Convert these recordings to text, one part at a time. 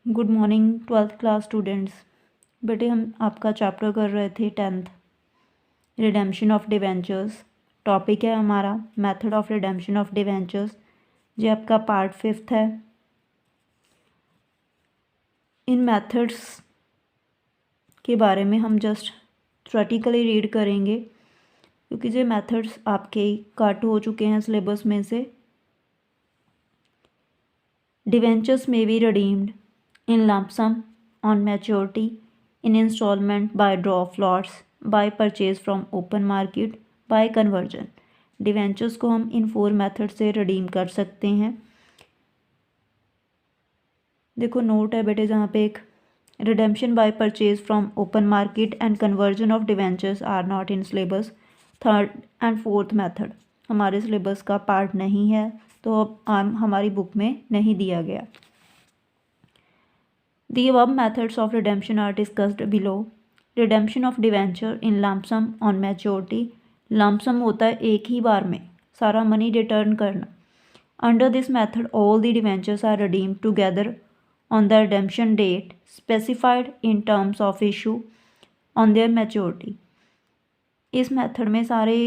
Good morning 12th class students. बेटे हम आपका चैप्टर कर रहे थे 10th redemption of debentures. Topic है हमारा method of redemption of debentures. ये आपका पार्ट 5th है। इन मेथड्स के बारे में हम जस्ट थ्योरेटिकली रीड करेंगे क्योंकि ये मेथड्स आपके कट हो चुके हैं सिलेबस में से। Debentures may be redeemed in lump sum, on maturity, in installment, by draw of lots, by purchase from open market, by conversion। Debentures को हम इन 4 मेथड से रिडीम कर सकते हैं। देखो नोट है बेटे जहाँ पे एक redemption by purchase from open market and conversion of debentures are not in syllabus. 3rd and 4th method हमारे सिलेबस का पार्ट नहीं है, तो हमारी बुक में नहीं दिया गया। The above methods of redemption are discussed below. Redemption of debenture in lump sum on maturity. Lump sum होता है एक ही बार में सारा मनी रिटर्न करना। Under this method, all the debentures are redeemed together on the redemption date specified in terms of issue on their maturity. इस method में सारे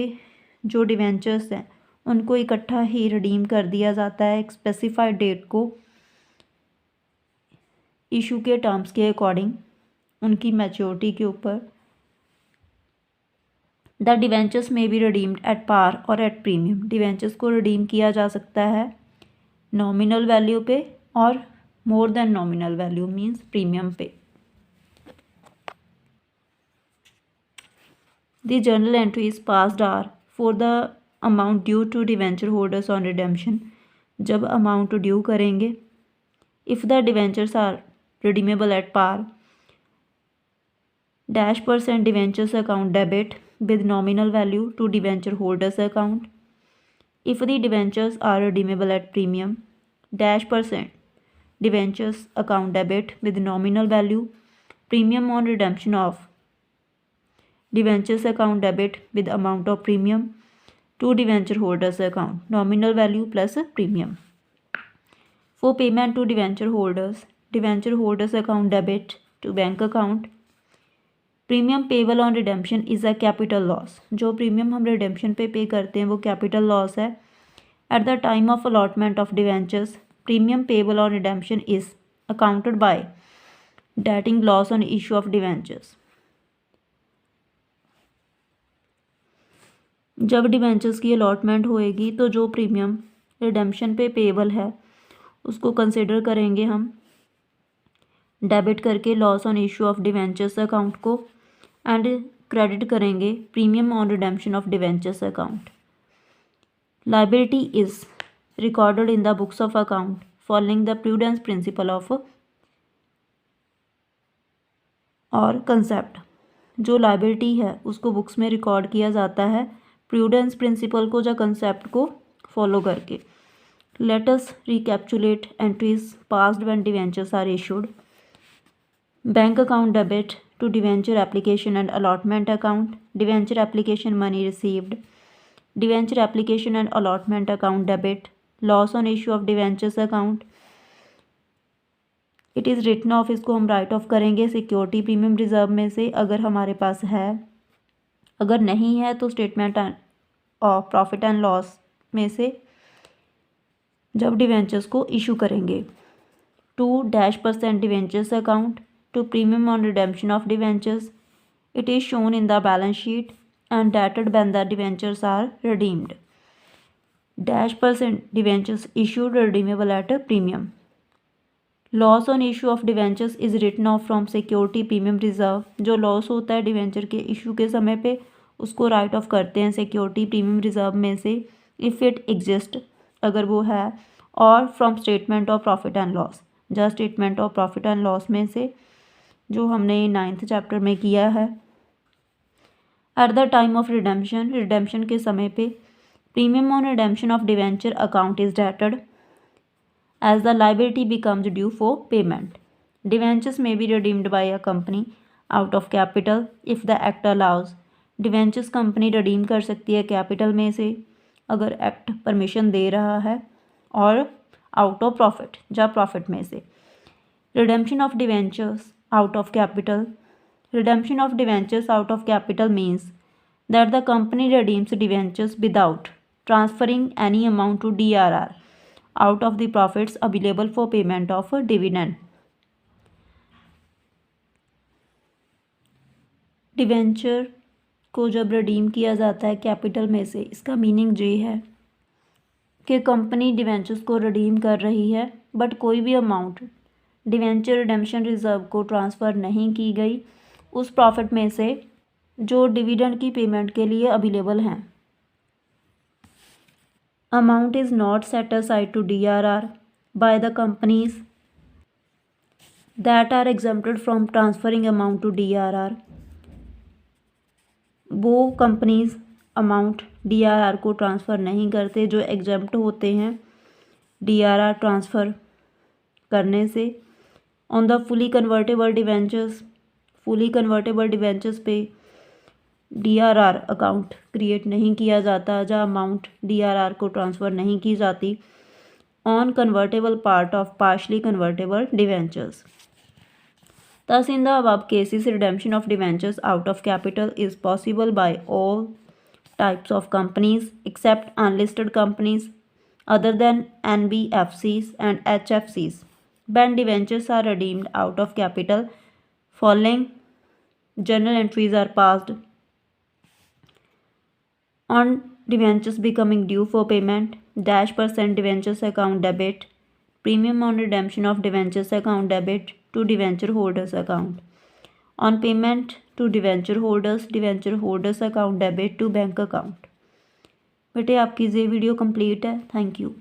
जो डिवेंचर्स हैं उनको इकट्ठा ही रिडीम कर दिया जाता है एक स्पेसिफाइड डेट को इशू के टर्म्स के अकॉर्डिंग उनकी मैच्योरिटी के ऊपर। The debentures may be redeemed at par or at premium. Debentures को रिडीम किया जा सकता है नॉमिनल वैल्यू पे और more than nominal value means premium पे। The journal entries passed are for the amount due to debenture holders on redemption. जब amount due करेंगे if the debentures are redeemable at par, -% debentures account debit with nominal value to debenture holders account. If the debentures are redeemable at premium, -% debentures account debit with nominal value, premium on redemption of debentures account debit with amount of premium to debenture holders account, nominal value plus premium. For payment to debenture holders, debenture holders account debit to bank account. Premium payable on redemption is a capital loss. जो premium हम redemption पे करते हैं वो capital loss है। At the time of allotment of debentures premium payable on redemption is accounted by debiting loss on issue of debentures. जब डिवेंचर्स की अलॉटमेंट होएगी तो जो प्रीमियम रिडेम्पशन पे पेबल है उसको कंसिडर करेंगे हम डेबिट करके loss on issue of debentures account को एंड क्रेडिट करेंगे premium on redemption of debentures account. Liability is recorded in the books of account following the prudence principle of और concept. जो liability है उसको books में record किया जाता है प्रूडेंस प्रिंसिपल को या कंसेप्ट को फॉलो करके। Let us recapitulate entries passed when debentures are issued. Bank account debit to debenture application and allotment account, debenture application money received, debenture application and allotment account debit, loss on issue of debentures account. It is written off, इसको हम write off करेंगे security premium reserve में से अगर हमारे पास है, अगर नहीं है तो statement of profit and loss में से जब डिवेंचर्स को इशू करेंगे। 2% debentures account to premium on redemption of debentures. It is shown in the balance sheet and dated when the debentures are redeemed. -% debentures issued redeemable at a premium. Loss on issue of debentures is written off from security premium reserve. जो loss होता है debenture के issue के समय पे उसको right of करते हैं सिक्योरिटी प्रीमियम रिजर्व में से इफ़ इट एग्जिस्ट, अगर वो है, और from statement of profit and loss, या statement of profit and loss में से जो हमने 9th चैप्टर में किया है। At the time of redemption, redemption के समय पे premium on redemption of debenture account is डेटेड as the liability becomes due for payment. Debentures may be redeemed by a company out of capital if the act allows. Debentures company रिडीम कर सकती है capital में से अगर act permission दे रहा है, और आउट ऑफ प्रॉफिट या प्रॉफिट में से। Redemption of debentures out of capital. Redemption of debentures out of capital means that the company redeems debentures without transferring any amount to DRR out of the profits available for payment of a dividend. Debenture को जब redeem किया जाता है capital में से, इसका meaning ये है कि कंपनी डिवेंचर्स को रिडीम कर रही है बट कोई भी अमाउंट डिवेंचर रिडेम्पशन रिजर्व को ट्रांसफ़र नहीं की गई उस प्रॉफिट में से जो डिविडेंड की पेमेंट के लिए अवेलेबल हैं. Amount is not set aside to DRR by the companies that are exempted from transferring amount to DRR. वो कंपनीज अमाउंट DRR को ट्रांसफ़र नहीं करते जो एग्जम्प्ट होते हैं DRR ट्रांसफ़र करने से. On the fully convertible debentures पे DRR अकाउंट क्रिएट नहीं किया जाता जहाँ अमाउंट DRR को ट्रांसफ़र नहीं की जाती. On convertible part of partially convertible debentures. Thus, in the above cases, redemption of debentures out of capital is possible by all types of companies except unlisted companies other than NBFCs and HFCs. When debentures are redeemed out of capital, following journal entries are passed on debentures becoming due for payment: -% debentures account debit, premium on redemption of debentures account debit to debenture holders account. On payment to debenture holders account debit to bank account. बेटे आपकी ये video complete है. Thank you.